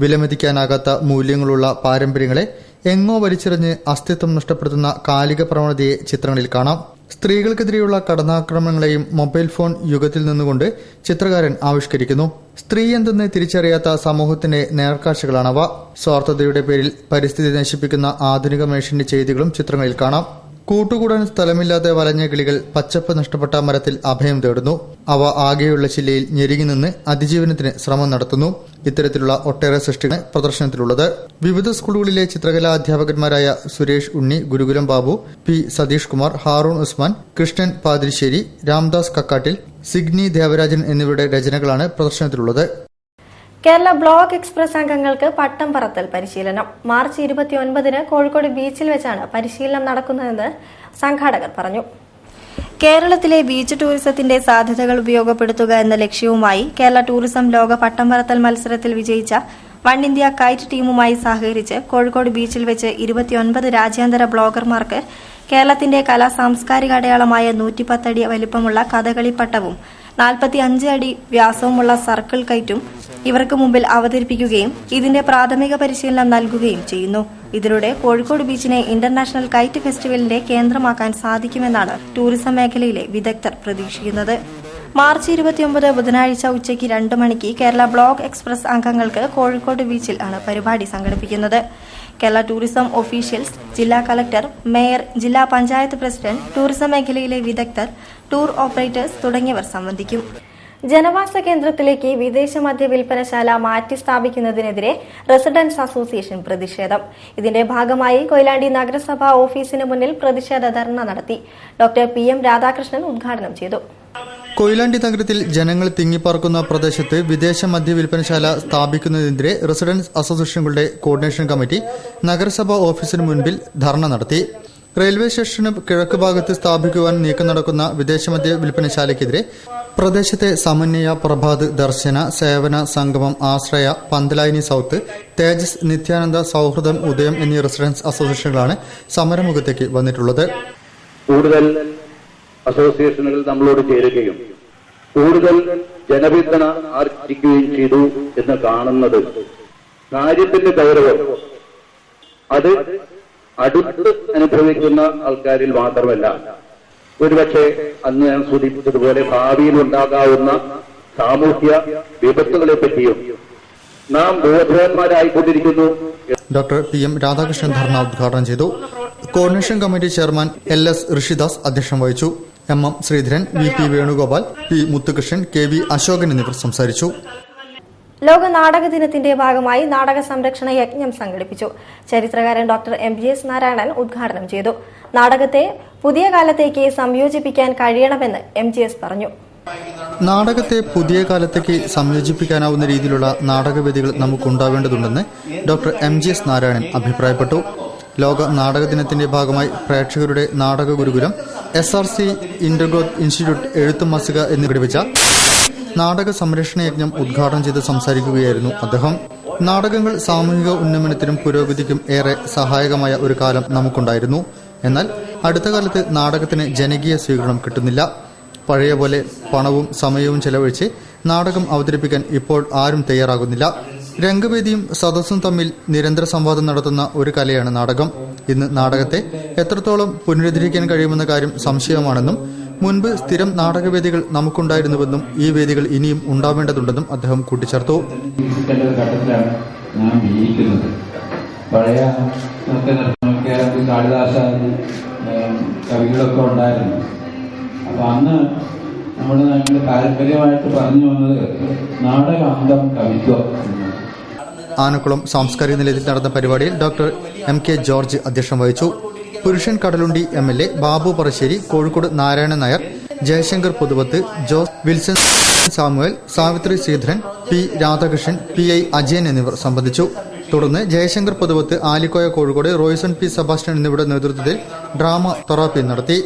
വിലമതിക്കാനാകാത്ത മൂല്യങ്ങളുള്ള പാരമ്പര്യങ്ങളെ എങ്ങോ വലിച്ചെറിഞ്ഞ് അസ്തിത്വം നഷ്ടപ്പെടുത്തുന്ന കാലിക പ്രവണതയെ ചിത്രങ്ങളിൽ കാണാം. സ്ത്രീകൾക്കെതിരെയുള്ള കടന്നാക്രമണങ്ങളെയും മൊബൈൽ ഫോൺ യുഗത്തിൽ നിന്നുകൊണ്ട് ചിത്രകാരൻ ആവിഷ്കരിക്കുന്നു. സ്ത്രീ എന്തെന്ന് തിരിച്ചറിയാത്ത സമൂഹത്തിന്റെ നേർക്കാഴ്ചകളാണവ. സ്വാർത്ഥതയുടെ പേരിൽ പരിസ്ഥിതി നശിപ്പിക്കുന്ന ആധുനിക മനുഷ്യന്റെ ചെയ്തികളും ചിത്രങ്ങളിൽ കാണാം. കൂട്ടുകൂടാൻ സ്ഥലമില്ലാതെ വലഞ്ഞ കിളികൾ പച്ചപ്പ് നഷ്ടപ്പെട്ട മരത്തിൽ അഭയം തേടുന്നു. അവ ആകെയുള്ള ചില്ലയിൽ ഞെരുങ്ങി നിന്ന് അതിജീവനത്തിന് ശ്രമം നടത്തുന്നു. ഇത്തരത്തിലുള്ള ഒട്ടേറെ സൃഷ്ടികൾ പ്രദർശനത്തിലുള്ളത്. വിവിധ സ്കൂളുകളിലെ ചിത്രകലാ അധ്യാപകന്മാരായ സുരേഷ് ഉണ്ണി, ഗുരുകുലം ബാബു, P സതീഷ് കുമാർ, ഹാറൂൺ ഉസ്മാൻ, കൃഷ്ണൻ പാതിരിശ്ശേരി, രാംദാസ് കക്കാട്ടിൽ, സിഗ്നി ദേവരാജൻ എന്നിവരുടെ രചനകളാണ് പ്രദർശനത്തിലുള്ളത്. കേരള ബ്ലോക്ക് എക്സ്പ്രസ് അംഗങ്ങൾക്ക് പട്ടം പറത്തൽ പരിശീലനം. മാർച്ച് 29 കോഴിക്കോട് ബീച്ചിൽ വെച്ചാണ് പരിശീലനം നടക്കുന്നതെന്ന് സംഘാടകർ പറഞ്ഞു. കേരളത്തിലെ ബീച്ച് ടൂറിസത്തിന്റെ സാധ്യതകൾ ഉപയോഗപ്പെടുത്തുക എന്ന ലക്ഷ്യവുമായി കേരള ടൂറിസം ലോക പട്ടം പറത്തൽ മത്സരത്തിൽ വിജയിച്ച വൺ ഇന്ത്യ കൈറ്റ് ടീമുമായി സഹകരിച്ച് കോഴിക്കോട് ബീച്ചിൽ വെച്ച് 29 രാജ്യാന്തര ബ്ലോഗർമാർക്ക് കേരളത്തിന്റെ കലാ സാംസ്കാരിക അടയാളമായ 110 അടി വലിപ്പമുള്ള കഥകളി പട്ടവും 45 അടി വ്യാസവുമുള്ള സർക്കിൾ കൈറ്റും ഇവർക്ക് മുമ്പിൽ അവതരിപ്പിക്കുകയും ഇതിന്റെ പ്രാഥമിക പരിശീലനം നൽകുകയും ചെയ്യുന്നു. ഇതിലൂടെ കോഴിക്കോട് ബീച്ചിനെ ഇന്റർനാഷണൽ കൈറ്റ് ഫെസ്റ്റിവലിന്റെ കേന്ദ്രമാക്കാൻ സാധിക്കുമെന്നാണ് ടൂറിസം മേഖലയിലെ വിദഗ്ധർ പ്രതീക്ഷിക്കുന്നത്. മാർച്ച് 29 ബുധനാഴ്ച ഉച്ചയ്ക്ക് 2 മണിക്ക് കേരള ബ്ലോഗ് എക്സ്പ്രസ് അംഗങ്ങൾക്ക് കോഴിക്കോട് ബീച്ചിൽ ആണ് പരിപാടി സംഘടിപ്പിക്കുന്നത്. കേരള ടൂറിസം ഒഫീഷ്യൽസ്, ജില്ലാ കളക്ടർ, മേയർ, ജില്ലാ പഞ്ചായത്ത് പ്രസിഡന്റ്, ടൂറിസം മേഖലയിലെ വിദഗ്ധർ, ടൂർ ഓപ്പറേറ്റേഴ്സ് തുടങ്ങിയവർ സംബന്ധിക്കും. ജനവാസ കേന്ദ്രത്തിലേക്ക് വിദേശ മദ്യ വിൽപ്പനശാല മാറ്റി സ്ഥാപിക്കുന്നതിനെതിരെ റെസിഡൻസ് അസോസിയേഷൻ പ്രതിഷേധം. ഇതിന്റെ ഭാഗമായി കൊയിലാണ്ടി നഗരസഭാ ഓഫീസിന് മുന്നിൽ പ്രതിഷേധ ധർണ നടത്തി. ഡോക്ടർ PM രാധാകൃഷ്ണൻ ഉദ്ഘാടനം ചെയ്തു. കൊയിലാണ്ടി നഗരത്തിൽ ജനങ്ങൾ തിങ്ങിപ്പാർക്കുന്ന പ്രദേശത്ത് വിദേശ മദ്യ വിൽപ്പനശാല സ്ഥാപിക്കുന്നതിനെതിരെ റെസിഡൻസ് അസോസിയേഷനുകളുടെ കോർഡിനേഷൻ കമ്മിറ്റി നഗരസഭാ ഓഫീസിന് മുൻപിൽ ധർണ നടത്തി. റെയിൽവേ സ്റ്റേഷന് കിഴക്ക് ഭാഗത്ത് സ്ഥാപിക്കുവാൻ നീക്കം നടക്കുന്ന വിദേശമദ്യ വിൽപ്പനശാലയ്ക്കെതിരെ പ്രദേശത്തെ സമന്വയ, പ്രഭാത്, ദർശന, സേവന, സംഗമം, ആശ്രയ, പന്തലായിനി സൌത്ത്, തേജസ്, നിത്യാനന്ദ, സൌഹൃദം, ഉദയം എന്നീ റെസിഡൻസ് അസോസിയേഷനുകളാണ് സമരമുഖത്തേക്ക് വന്നിട്ടുള്ളത്. കൂടുതൽ അസോസിയേഷനുകൾ നമ്മളോട് ചേരുകയും കൂടുതൽ ജനപിന്തുണ ആർജിക്കുകയും ചെയ്തു എന്ന് കാണുന്നത് കാര്യത്തിന്റെ ഗൗരവം അത് അടുത്ത് അനുഭവിക്കുന്ന ആൾക്കാരിൽ മാത്രമല്ല, ഒരുപക്ഷെ അന്ന് ഞാൻ സൂചിപ്പിച്ചതുപോലെ ഭാവിയിൽ ഉണ്ടാകാവുന്ന സാമൂഹ്യ വിപത്തുകളെ പറ്റിയും നാം ബോധവാന്മാരായിക്കൊണ്ടിരിക്കുന്നു. ഡോക്ടർ PM രാധാകൃഷ്ണൻ ധർണ ഉദ്ഘാടനം ചെയ്തു. കോർഡിനേഷൻ കമ്മിറ്റി ചെയർമാൻ LS ഋഷിദാസ് അധ്യക്ഷം വഹിച്ചു. MM Sreedharan, VP Venugopal, P Muthukrishnan, KV Ashokan എന്നിവർ സംസാരിച്ചു. ലോക നാടക ദിനത്തിന്റെ ഭാഗമായി നാടക സംരക്ഷണ യജ്ഞം സംഘടിപ്പിച്ചു. ചരിത്രകാരൻ ഡോക്ടർ MGS നാരായണൻ ഉദ്ഘാടനം ചെയ്തു. നാടകത്തെ പുതിയ കാലത്തേക്ക് സംയോജിപ്പിക്കാൻ കഴിയണമെന്ന് MGS പറഞ്ഞു. നാടകത്തെ പുതിയ കാലത്തേക്ക് സംയോജിപ്പിക്കാനാവുന്ന രീതിയിലുള്ള നാടകവേദികൾ നമുക്കുണ്ടാവേണ്ടതുണ്ടെന്ന് ഡോക്ടർ MGS നാരായണൻ അഭിപ്രായപ്പെട്ടു. ലോക നാടക ദിനത്തിന്റെ ഭാഗമായി പ്രേക്ഷകരുടെ നാടക ഗുരുകുലം, SRC ഇന്റർഗ്രോത്ത് ഇൻസ്റ്റിറ്റ്യൂട്ട്, എഴുത്തും മാസിക എന്നിവ ഘടിപ്പിച്ച നാടക സംരക്ഷണ യജ്ഞം ഉദ്ഘാടനം ചെയ്ത് സംസാരിക്കുകയായിരുന്നു അദ്ദേഹം. നാടകങ്ങൾ സാമൂഹിക ഉന്നമനത്തിനും പുരോഗതിക്കും ഏറെ സഹായകമായ ഒരു കാലം നമുക്കുണ്ടായിരുന്നു. എന്നാൽ അടുത്ത കാലത്ത് നാടകത്തിന് ജനകീയ സ്വീകരണം കിട്ടുന്നില്ല. പഴയ പോലെ പണവും സമയവും ചെലവഴിച്ച് നാടകം അവതരിപ്പിക്കാൻ ഇപ്പോൾ ആരും തയ്യാറാകുന്നില്ല. രംഗവേദിയും സദസ്സും തമ്മിൽ നിരന്തര സംവാദം നടത്തുന്ന ഒരു കലയാണ് നാടകം. ഇന്ന് നാടകത്തെ എത്രത്തോളം പുനരുദ്ധരിക്കാൻ കഴിയുമെന്ന കാര്യം സംശയമാണെന്നും മുൻപ് സ്ഥിരം നാടകവേദികൾ നമുക്കുണ്ടായിരുന്നുവെന്നും ഈ വേദികൾ ഇനിയും ഉണ്ടാവേണ്ടതുണ്ടെന്നും അദ്ദേഹം കൂട്ടിച്ചേർത്തു. പഴയ കേരളത്തിൽ കാളിദാസ കവികളൊക്കെ ഉണ്ടായിരുന്നു. അപ്പൊ അന്ന് നമ്മുടെ പാരമ്പര്യമായിട്ട് പറഞ്ഞു വന്നത് നാടക അന്തം കവിത്വം. ആനക്കുളം സാംസ്കാരിക നിലയത്തിൽ നടന്ന പരിപാടിയിൽ ഡോക്ടർ MK ജോർജ് അധ്യക്ഷം വഹിച്ചു. Purushan Kadalundi MLA, Babu Parassery, Kozhikode Narayanan Nair, Jayasankar Pothuvath, Jose Wilson Samuel, Savithri Sreedharan, P Radhakrishnan, PI Ajayan എന്നിവർ സംബന്ധിച്ചു. തുടർന്ന് ജയശങ്കർ പൊതുവത്ത്, ആലിക്കോയ കോഴിക്കോട്, റോയ്സൺ P സെബാസ്റ്റ്യൻ എന്നിവരുടെ നേതൃത്വത്തിൽ ഡ്രാമ തെറാപ്പി നടത്തി.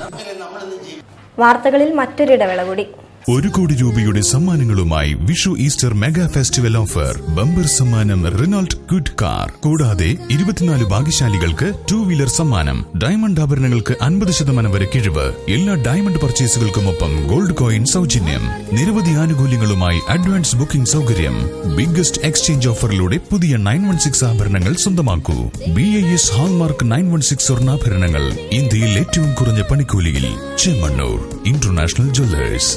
വാർത്തകളിൽ മറ്റൊരിടവേള കൂടി. 1 കോടി രൂപയുടെ സമ്മാനങ്ങളുമായി Vishu Easter mega festival offer. Bumper സമ്മാനം റിനോൾട്ട് ക്വിഡ് കാർ. കൂടാതെ 24 ഭാഗ്യശാലികൾക്ക് 2 വീലർ സമ്മാനം. ഡയമണ്ട് ആഭരണങ്ങൾക്ക് 50% വരെ കിഴിവ്. എല്ലാ ഡയമണ്ട് പർച്ചേസുകൾക്കുമൊപ്പം ഗോൾഡ് കോയിൻ സൗജന്യം. നിരവധി ആനുകൂല്യങ്ങളുമായി അഡ്വാൻസ് ബുക്കിംഗ് സൗകര്യം. ബിഗ്ഗസ്റ്റ് എക്സ്ചേഞ്ച് ഓഫറിലൂടെ പുതിയ 916 ആഭരണങ്ങൾ സ്വന്തമാക്കൂ. BIS ഹാൾമാർക്ക് 916 സ്വർണ്ണാഭരണങ്ങൾ ഇന്ത്യയിൽ ഏറ്റവും കുറഞ്ഞ പണിക്കൂലിയിൽ. Chemmannur international jewellers.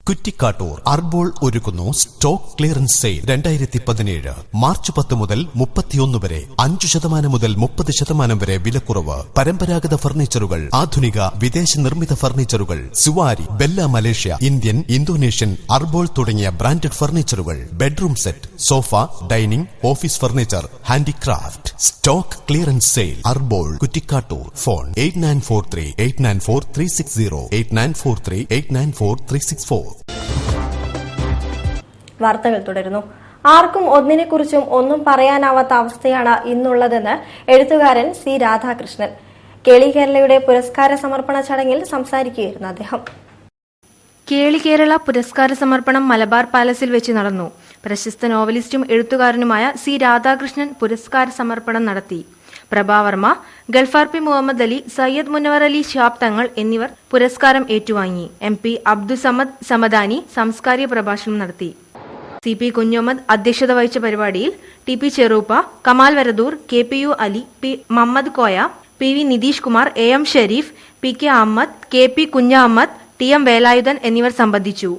Kuttikkattoor Arbol ഒരുക്കുന്നു സ്റ്റോക്ക് ക്ലിയറൻസ് സെയിൽ 2017. മാർച്ച് 10 മുതൽ 31 വരെ 5% മുതൽ 30% വരെ വിലക്കുറവ്. പരമ്പരാഗത ഫർണിച്ചറുകൾ, ആധുനിക വിദേശ നിർമ്മിത ഫർണിച്ചറുകൾ, സുവാരി, Bella Malaysia, Indian, Indonesian, Arbol തുടങ്ങിയ ബ്രാൻഡഡ് ഫർണിച്ചറുകൾ, bedroom set, sofa, dining, office furniture, handicraft. Stock clearance sale Arbol, Kuttikkattoor. Phone 8943-894-360, 8943-894-364. വാർത്തകൾ തുടരുന്നു. ആർക്കും ഒന്നിനെക്കുറിച്ചും ഒന്നും പറയാനാവാത്ത അവസ്ഥയാണ് ഇന്നുള്ളതെന്ന് എഴുത്തുകാരൻ C രാധാകൃഷ്ണൻ. കേളി കേരളയുടെ പുരസ്കാര സമർപ്പണ ചടങ്ങിൽ സംസാരിക്കുകയായിരുന്നു അദ്ദേഹം. കേളി കേരള പുരസ്കാര സമർപ്പണം മലബാർ പാലസിൽ വെച്ച് നടന്നു. പ്രശസ്ത നോവലിസ്റ്റും എഴുത്തുകാരനുമായ സി രാധാകൃഷ്ണൻ പുരസ്കാര സമർപ്പണം നടത്തി. പ്രഭാവർമ്മ, ഗൾഫാർ പി മുഹമ്മദ് അലി, സയ്യദ് മുനവർ അലി ശിഹാബ് തങ്ങൾ എന്നിവർ പുരസ്കാരം ഏറ്റുവാങ്ങി. MP അബ്ദുസമദ് സമദാനി സാംസ്കാരിക പ്രഭാഷണം നടത്തി. CP കുഞ്ഞുമ്മദ് അധ്യക്ഷത വഹിച്ച പരിപാടിയിൽ TP Cheruppa, Kamal Varadoor, KPU Ali, P Muhammad Koya, PV Nitish Kumar, AM Sharif, PK Ahmed, KP കുഞ്ഞ അഹമ്മദ്, TM വേലായുധൻ എന്നിവർ സംബന്ധിച്ചു.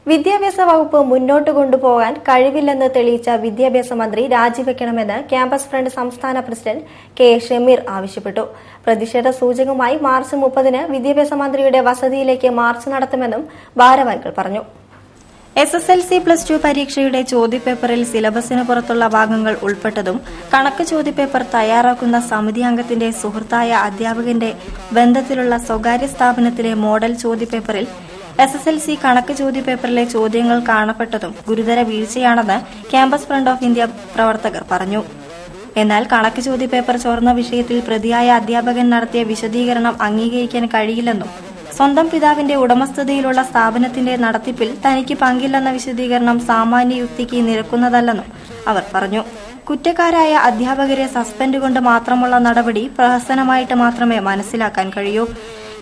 വിദ്യാഭ്യാസ വകുപ്പ് മുന്നോട്ട് കൊണ്ടുപോകാൻ കഴിവില്ലെന്ന് തെളിയിച്ച വിദ്യാഭ്യാസ മന്ത്രി രാജിവെക്കണമെന്ന് ക്യാമ്പസ് ഫ്രണ്ട് സംസ്ഥാന പ്രസിഡന്റ് K ഷമീർ ആവശ്യപ്പെട്ടു. പ്രതിഷേധ സൂചകമായി മാർച്ച് 30-ന് വിദ്യാഭ്യാസ മന്ത്രിയുടെ വസതിയിലേക്ക് മാർച്ച് നടത്തുമെന്നും ഭാരവാഹികൾ പറഞ്ഞു. SSLC+2 പരീക്ഷയുടെ ചോദ്യപേപ്പറിൽ സിലബസിന് പുറത്തുള്ള ഭാഗങ്ങൾ ഉൾപ്പെട്ടതും കണക്ക് ചോദ്യപേപ്പർ തയ്യാറാക്കുന്ന സമിതി അംഗത്തിന്റെ സുഹൃത്തായ അധ്യാപകന്റെ ബന്ധത്തിലുള്ള സ്വകാര്യ സ്ഥാപനത്തിലെ മോഡൽ ചോദ്യപേപ്പറിൽ SSLC കണക്ക് ചോദ്യപേപ്പറിലെ ചോദ്യങ്ങൾ കാണപ്പെട്ടതും ഗുരുതര വീഴ്ചയാണെന്ന് ക്യാമ്പസ് ഫ്രണ്ട് ഓഫ് ഇന്ത്യ പ്രവർത്തകർ പറഞ്ഞു. എന്നാൽ കണക്ക് ചോദ്യപേപ്പർ ചോർന്ന വിഷയത്തിൽ പ്രതിയായ അധ്യാപകൻ നടത്തിയ വിശദീകരണം അംഗീകരിക്കാൻ കഴിയില്ലെന്നും സ്വന്തം പിതാവിന്റെ ഉടമസ്ഥതയിലുള്ള സ്ഥാപനത്തിന്റെ നടത്തിപ്പിൽ തനിക്ക് പങ്കില്ലെന്ന വിശദീകരണം സാമാന്യ യുക്തിക്ക് നിരക്കുന്നതല്ലെന്നും അവർ പറഞ്ഞു. കുറ്റക്കാരായ അധ്യാപകരെ സസ്പെൻഡ് കൊണ്ട് മാത്രമുള്ള നടപടി പ്രഹസനമായിട്ട് മാത്രമേ മനസ്സിലാക്കാൻ കഴിയൂ.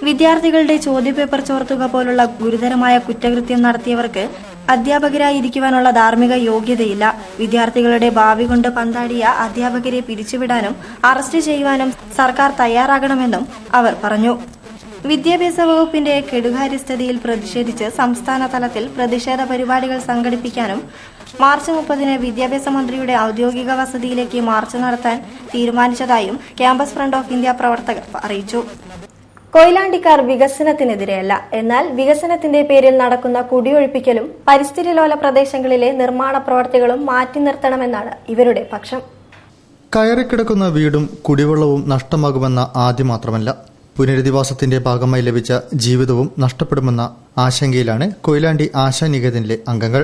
വിദ്യാർത്ഥികളുടെ ചോദ്യപേപ്പർ ചോർത്തുക പോലുള്ള ഗുരുതരമായ കുറ്റകൃത്യം നടത്തിയവർക്ക് അധ്യാപകരായിരിക്കുവാനുള്ള ധാർമ്മിക യോഗ്യതയില്ല. വിദ്യാർത്ഥികളുടെ ഭാവി കൊണ്ട് പന്താടിയ അധ്യാപകരെ പിരിച്ചുവിടാനും അറസ്റ്റ് ചെയ്യുവാനും സർക്കാർ തയ്യാറാകണമെന്നും അവർ പറഞ്ഞു. വിദ്യാഭ്യാസ വകുപ്പിന്റെ കെടുകാര്യസ്ഥതയിൽ പ്രതിഷേധിച്ച് സംസ്ഥാന തലത്തിൽ പ്രതിഷേധ പരിപാടികൾ സംഘടിപ്പിക്കാനും മാർച്ച് 30-ന് വിദ്യാഭ്യാസ മന്ത്രിയുടെ ഔദ്യോഗിക വസതിയിലേക്ക് മാർച്ച് നടത്താൻ തീരുമാനിച്ചതായും ക്യാമ്പസ് ഫ്രണ്ട് ഓഫ് ഇന്ത്യ പ്രവർത്തകർ അറിയിച്ചു. കൊയിലാണ്ടിക്കാർ വികസനത്തിനെതിരെയല്ല, എന്നാൽ വികസനത്തിന്റെ പേരിൽ നടക്കുന്ന കുടിയൊഴിപ്പിക്കലും പരിസ്ഥിതി ലോല പ്രദേശങ്ങളിലെ നിർമ്മാണ പ്രവർത്തികളും മാറ്റി നിർത്തണമെന്നാണ് ഇവരുടെ പക്ഷം. കയറിക്കിടക്കുന്ന വീടും കുടിവെള്ളവും നഷ്ടമാകുമെന്ന ആദ്യം മാത്രമല്ല, പുനരധിവാസത്തിന്റെ ഭാഗമായി ലഭിച്ച ജീവിതവും നഷ്ടപ്പെടുമെന്ന ആശങ്കയിലാണ് കൊയിലാണ്ടി ആശാനികേതനിലെ അംഗങ്ങൾ.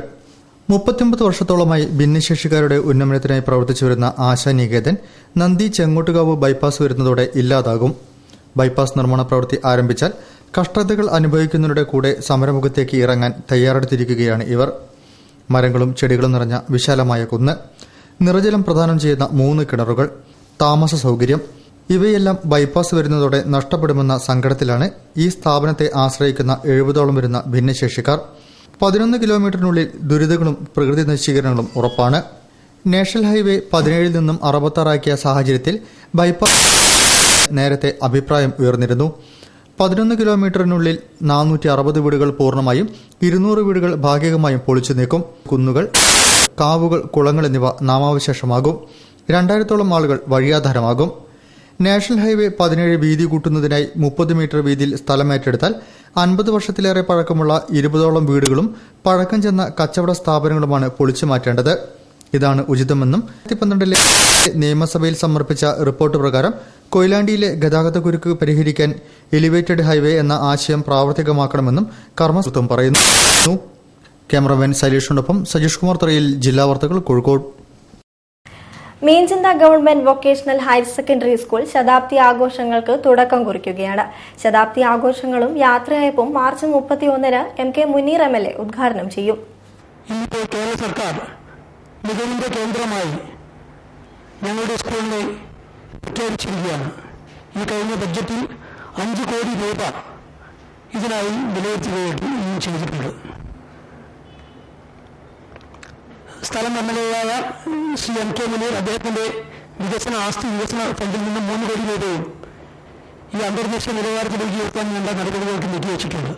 39 വർഷത്തോളമായി ഭിന്നശേഷിക്കാരുടെ ഉന്നമനത്തിനായി പ്രവർത്തിച്ചു വരുന്ന ആശാനികേതൻ നന്ദി ചെങ്ങോട്ടുകാവ് ബൈപ്പാസ് വരുന്നതോടെ ഇല്ലാതാകും. ബൈപ്പാസ് നിർമ്മാണ പ്രവൃത്തി ആരംഭിച്ചാൽ കഷ്ടതകൾ അനുഭവിക്കുന്നവരുടെ കൂടെ സമരമുഖത്തേക്ക് ഇറങ്ങാൻ തയ്യാറെടുത്തിരിക്കുകയാണ് ഇവർ. മരങ്ങളും ചെടികളും നിറഞ്ഞ വിശാലമായ കുന്ന്, നിറജലം പ്രദാനം ചെയ്യുന്ന 3 കിണറുകൾ, താമസ സൌകര്യം ഇവയെല്ലാം ബൈപ്പാസ് വരുന്നതോടെ നഷ്ടപ്പെടുമെന്ന സങ്കടത്തിലാണ് ഈ സ്ഥാപനത്തെ ആശ്രയിക്കുന്ന 70ഓളം വരുന്ന ഭിന്നശേഷിക്കാർ. 11 കിലോമീറ്ററിനുള്ളിൽ ദുരിതങ്ങളും പ്രകൃതി നശീകരണങ്ങളും ഉറപ്പാണ്. നാഷണൽ ഹൈവേ 17 നിന്നും 66 സാഹചര്യത്തിൽ ബൈപ്പാസ് നേരത്തെ അഭിപ്രായം ഉയർന്നിരുന്നു. 11 കിലോമീറ്ററിനുള്ളിൽ 460 വീടുകൾ പൂർണ്ണമായും 200 വീടുകൾ ഭാഗികമായും പൊളിച്ചു നീക്കും. കുന്നുകൾ, കാവുകൾ, കുളങ്ങൾ എന്നിവ നാമാവശേഷമാകും. 2000ഓളം ആളുകൾ വഴിയാധാരമാകും. നാഷണൽ ഹൈവേ 17 വീതി കൂട്ടുന്നതിനായി 30 മീറ്റർ വീതിയിൽ സ്ഥലം ഏറ്റെടുത്താൽ 50 വർഷത്തിലേറെ പഴക്കമുള്ള 20ഓളം വീടുകളും പഴക്കം ചെന്ന കച്ചവട സ്ഥാപനങ്ങളുമാണ് പൊളിച്ചു മാറ്റേണ്ടത്. ഇതാണ് ഉചിതമെന്നും 2012 നിയമസഭയിൽ സമർപ്പിച്ച റിപ്പോർട്ട് പ്രകാരം കൊയിലാണ്ടിയിലെ ഗതാഗതക്കുരുക്ക് പരിഹരിക്കാൻ എലിവേറ്റഡ് ഹൈവേ എന്ന ആശയം പ്രാവർത്തികമാക്കണമെന്നും കർമ്മസൂത്രം പറയുന്നു. ക്യാമറമാൻ സൈലേഷിനൊപ്പം സജീഷ് കുമാർ തറയിൽ, ജില്ലാ വാർത്തകൾ, Kozhikode. Meenchanda government vocational higher secondary school ശതാബ്ദി ആഘോഷങ്ങൾക്ക് തുടക്കം കുറിക്കുകയാണ്. ശതാബ്ദി ആഘോഷങ്ങളും യാത്രയയപ്പും മാർച്ച് 31-ന് MK മുനീർ MLA ഉദ്ഘാടനം ചെയ്യും. ഇന്നിപ്പോൾ കേരള സർക്കാർ മികവിന്റെ കേന്ദ്രമായി ഞങ്ങളുടെ സ്കൂളിനെ പ്രഖ്യാപിച്ചിരിക്കുകയാണ്. ഈ കഴിഞ്ഞ ബഡ്ജറ്റിൽ 5 കോടി രൂപ ഇതിനായി വിലയിരുത്തുകയും ചെയ്തിട്ടുണ്ട്. സ്ഥലം MLA-യായ ശ്രീ MK മുനീർ അദ്ദേഹത്തിന്റെ ആസ്തി വികസന ഫണ്ടിൽ നിന്ന് 3 കോടി രൂപയും ഈ അന്തർദേശീയ നിലവാരത്തിലേക്ക് ഉയർത്താൻ വേണ്ട നടപടികൾക്ക് നീക്കിവച്ചിട്ടുണ്ട്.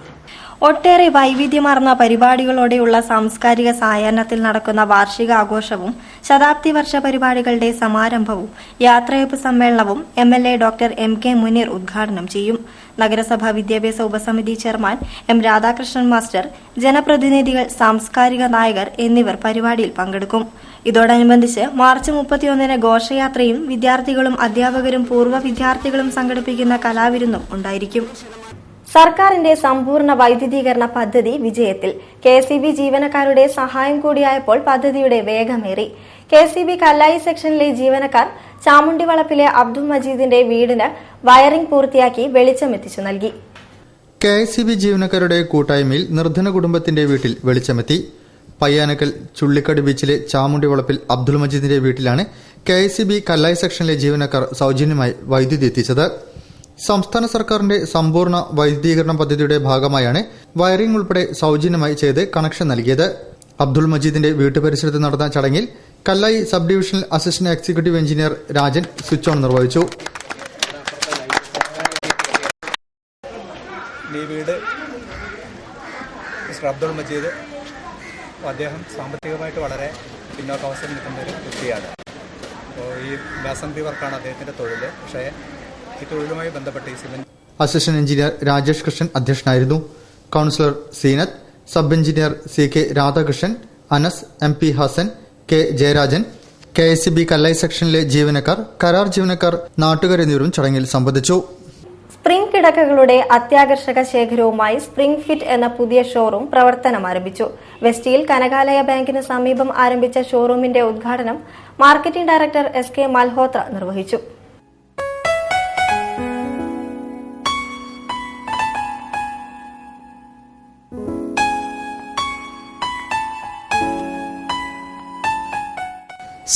ഒട്ടേറെ വൈവിധ്യമാർന്ന പരിപാടികളോടെയുള്ള സാംസ്കാരിക സായാഹ്നത്തിൽ നടക്കുന്ന വാർഷിക ആഘോഷവും ശതാബ്ദി വർഷ പരിപാടികളുടെ സമാരംഭവും യാത്രയയപ്പ് സമ്മേളനവും MLA ഡോക്ടർ MK മുനീർ ഉദ്ഘാടനം ചെയ്യും. നഗരസഭാ വിദ്യാഭ്യാസ ഉപസമിതി ചെയർമാൻ M രാധാകൃഷ്ണൻ മാസ്റ്റർ, ജനപ്രതിനിധികൾ, സാംസ്കാരിക നായകർ എന്നിവർ പരിപാടിയിൽ പങ്കെടുക്കും. ഇതോടനുബന്ധിച്ച് മാർച്ച് 31-ന് ഘോഷയാത്രയും വിദ്യാർത്ഥികളും അധ്യാപകരും പൂർവ്വ വിദ്യാർത്ഥികളും സംഘടിപ്പിക്കുന്ന കലാവിരുന്നും ഉണ്ടായിരിക്കും. സർക്കാരിന്റെ സമ്പൂർണ്ണ വൈദ്യുതീകരണ പദ്ധതി വിജയത്തിൽ. KSEB ജീവനക്കാരുടെ സഹായം കൂടിയായപ്പോൾ പദ്ധതിയുടെ വേഗമേറി. KSEB കല്ലായി സെക്ഷനിലെ ജീവനക്കാർ ചാമുണ്ടിവളപ്പിലെ അബ്ദുൾ മജീദിന്റെ വീടിന് വയറിംഗ് പൂർത്തിയാക്കി വെളിച്ചമെത്തിച്ചു നൽകി. KSEB ജീവനക്കാരുടെ കൂട്ടായ്മയിൽ നിർധന കുടുംബത്തിന്റെ വീട്ടിൽ വെളിച്ചമെത്തി. പയ്യാനക്കൽ ചുള്ളിക്കടി ബീച്ചിലെ ചാമുണ്ടി വളപ്പിൽ അബ്ദുൾ മജീദിന്റെ വീട്ടിലാണ് KICB കല്ലായി സെക്ഷനിലെ ജീവനക്കാർ സൌജന്യമായി വൈദ്യുതി എത്തിച്ചത്. സംസ്ഥാന സർക്കാരിന്റെ സമ്പൂർണ്ണ വൈദ്യുതീകരണ പദ്ധതിയുടെ ഭാഗമായാണ് വയറിംഗ് ഉൾപ്പെടെ സൌജന്യമായി ചെയ്ത് കണക്ഷൻ നൽകിയത്. അബ്ദുൾ മജീദിന്റെ വീട്ടുപരിസരത്ത് നടന്ന ചടങ്ങിൽ Kallai sub divisional assistant executive engineer Rajan switch on നിർവഹിച്ചു. ഈ വീട് മിസ്റ്റർ അബ്ദുൾ മജീദ്, അദ്ദേഹം സാമ്പത്തികമായിട്ട് വളരെ പിന്നോക്കാവസ്ഥയിൽ നിൽക്കുന്ന ഒരു വ്യക്തിയാണ്. അപ്പോൾ ഈ അസംബ്ലി വർക്കാണ് അദ്ദേഹത്തിൻ്റെ തൊഴിൽ. പക്ഷേ ഈ തൊഴിലുമായി ബന്ധപ്പെട്ട് ഈ cement assistant engineer Rajesh Krishnan അധ്യക്ഷനായിരുന്നു. Councillor Seenath, sub engineer CK Radhakrishnan, Anas, MP Hassan, K Jayarajan, KICB Kallai സെക്ഷനിലെ ജീവനക്കാർ, കരാർ ജീവനക്കാർ, നാട്ടുകാർ എന്നിവരും ചടങ്ങിൽ സംബന്ധിച്ചു. സ്പ്രിംഗ് കിടക്കകളുടെ അത്യാകർഷക ശേഖരവുമായി സ്പ്രിംഗ് ഫിറ്റ് എന്ന പുതിയ ഷോറൂം പ്രവർത്തനം ആരംഭിച്ചു. വെസ്റ്റിയിൽ കനകാലയ ബാങ്കിന് സമീപം ആരംഭിച്ച ഷോറൂമിന്റെ ഉദ്ഘാടനം മാർക്കറ്റിംഗ് ഡയറക്ടർ SK മൽഹോത്ര നിർവഹിച്ചു.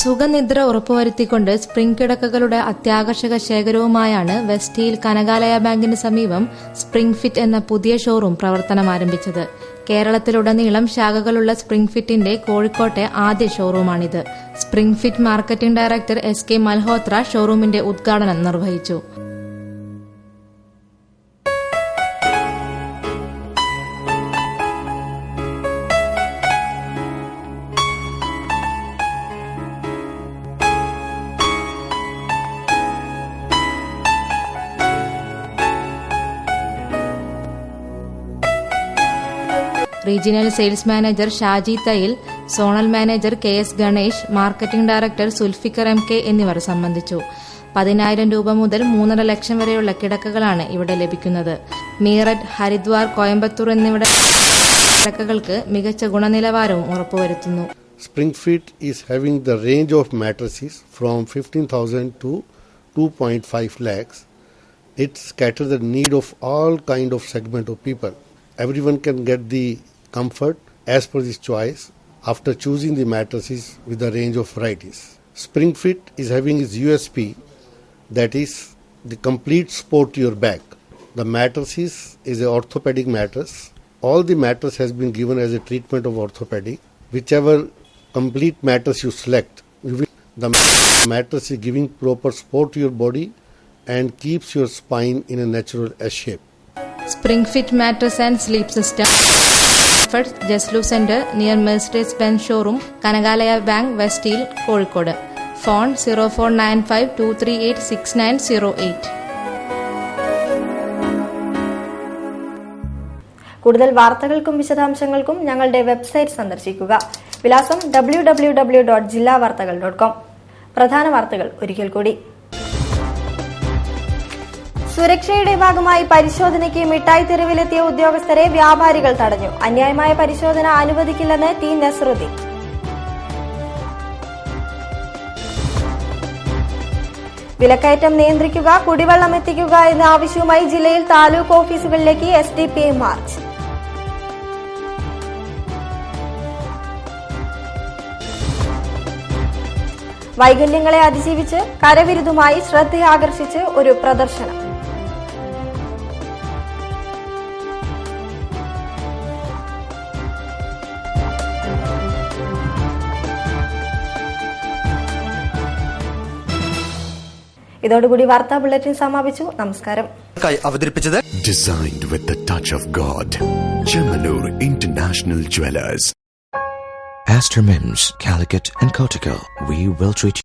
സുഖനിദ്ര ഉറപ്പുവരുത്തിക്കൊണ്ട് സ്പ്രിംഗ് കിടക്കകളുടെ അത്യാകർഷക ശേഖരവുമായാണ് വെസ്റ്റിയിൽ കനകാലയ ബാങ്കിന് സമീപം സ്പ്രിംഗ് ഫിറ്റ് എന്ന പുതിയ ഷോറൂം പ്രവർത്തനം ആരംഭിച്ചത്. കേരളത്തിലുടനീളം ശാഖകളുള്ള സ്പ്രിംഗ് ഫിറ്റിന്റെ കോഴിക്കോട്ടെ ആദ്യ ഷോറൂമാണിത്. Spring fit marketing director SK Malhotra ഷോറൂമിന്റെ ഉദ്ഘാടനം നിർവഹിച്ചു. Regional sales manager Shaji Thayil, zonal manager KS Ganesh, marketing director Zulfiqar MK എന്നിവർ സംബന്ധിച്ചു. 10,000 രൂപ മുതൽ 3.5 ലക്ഷം വരെയുള്ള കിടക്കകളാണ് ഇവിടെ ലഭിക്കുന്നത്. മീററ്റ്, ഹരിദ്വാർ, കോയമ്പത്തൂർ എന്നിവിടെ കിടക്കകൾക്ക് മികച്ച ഗുണനിലവാരവും ഉറപ്പുവരുത്തുന്നു. Spring Fit is having the range of mattresses from 15,000 to 2.5 lakhs. It caters the need of all kind of segment of people. Everyone can get the comfort as per his choice after choosing the mattresses with a range of varieties. Spring Fit is having its USP, that is the complete support to your back. The mattresses is an orthopedic mattress. All the mattress has been given as a treatment of orthopedic. Whichever complete mattress you select, the mattress is giving proper support to your body and keeps your spine in a natural S shape. Spring Fit Mattress and Sleep System. Jeslu Center near Mercedes-Benz Showroom, Kanagalaya Bank, Westhill, Kozhikode. Phone 0495-238-6908. കൂടുതൽ വാർത്തകൾക്കും വിശദാംശങ്ങൾക്കും ഞങ്ങളുടെ website സന്ദർശിക്കുക. വിലാസം www.jillavartagal.com. പ്രധാന വാർത്തകൾ ഒരിക്കൽ കൂടി. സുരക്ഷയുടെ ഭാഗമായി പരിശോധനയ്ക്ക് മിഠായി തെരുവിലെത്തിയ ഉദ്യോഗസ്ഥരെ വ്യാപാരികൾ തടഞ്ഞു. അന്യായമായ പരിശോധന അനുവദിക്കില്ലെന്ന് T നസറുദ്ദീൻ. വിലക്കയറ്റം നിയന്ത്രിക്കുക, കുടിവെള്ളം എത്തിക്കുക എന്ന ആവശ്യവുമായി ജില്ലയിൽ താലൂക്ക് ഓഫീസുകളിലേക്ക് SDPI മാർച്ച്. വൈകല്യങ്ങളെ അതിജീവിച്ച് കരവിരുതുമായി ശ്രദ്ധയാകർഷിച്ച് ഒരു പ്രദർശനം. ഇതോടുകൂടി വാർത്താ ബുള്ളറ്റിൻ സമാപിച്ചു. നമസ്കാരം. അവതരിപ്പിച്ചത് Designed with the touch of God. Chemanur International Jewelers. Astor Mims, Calicut and Kotico. We will treat you.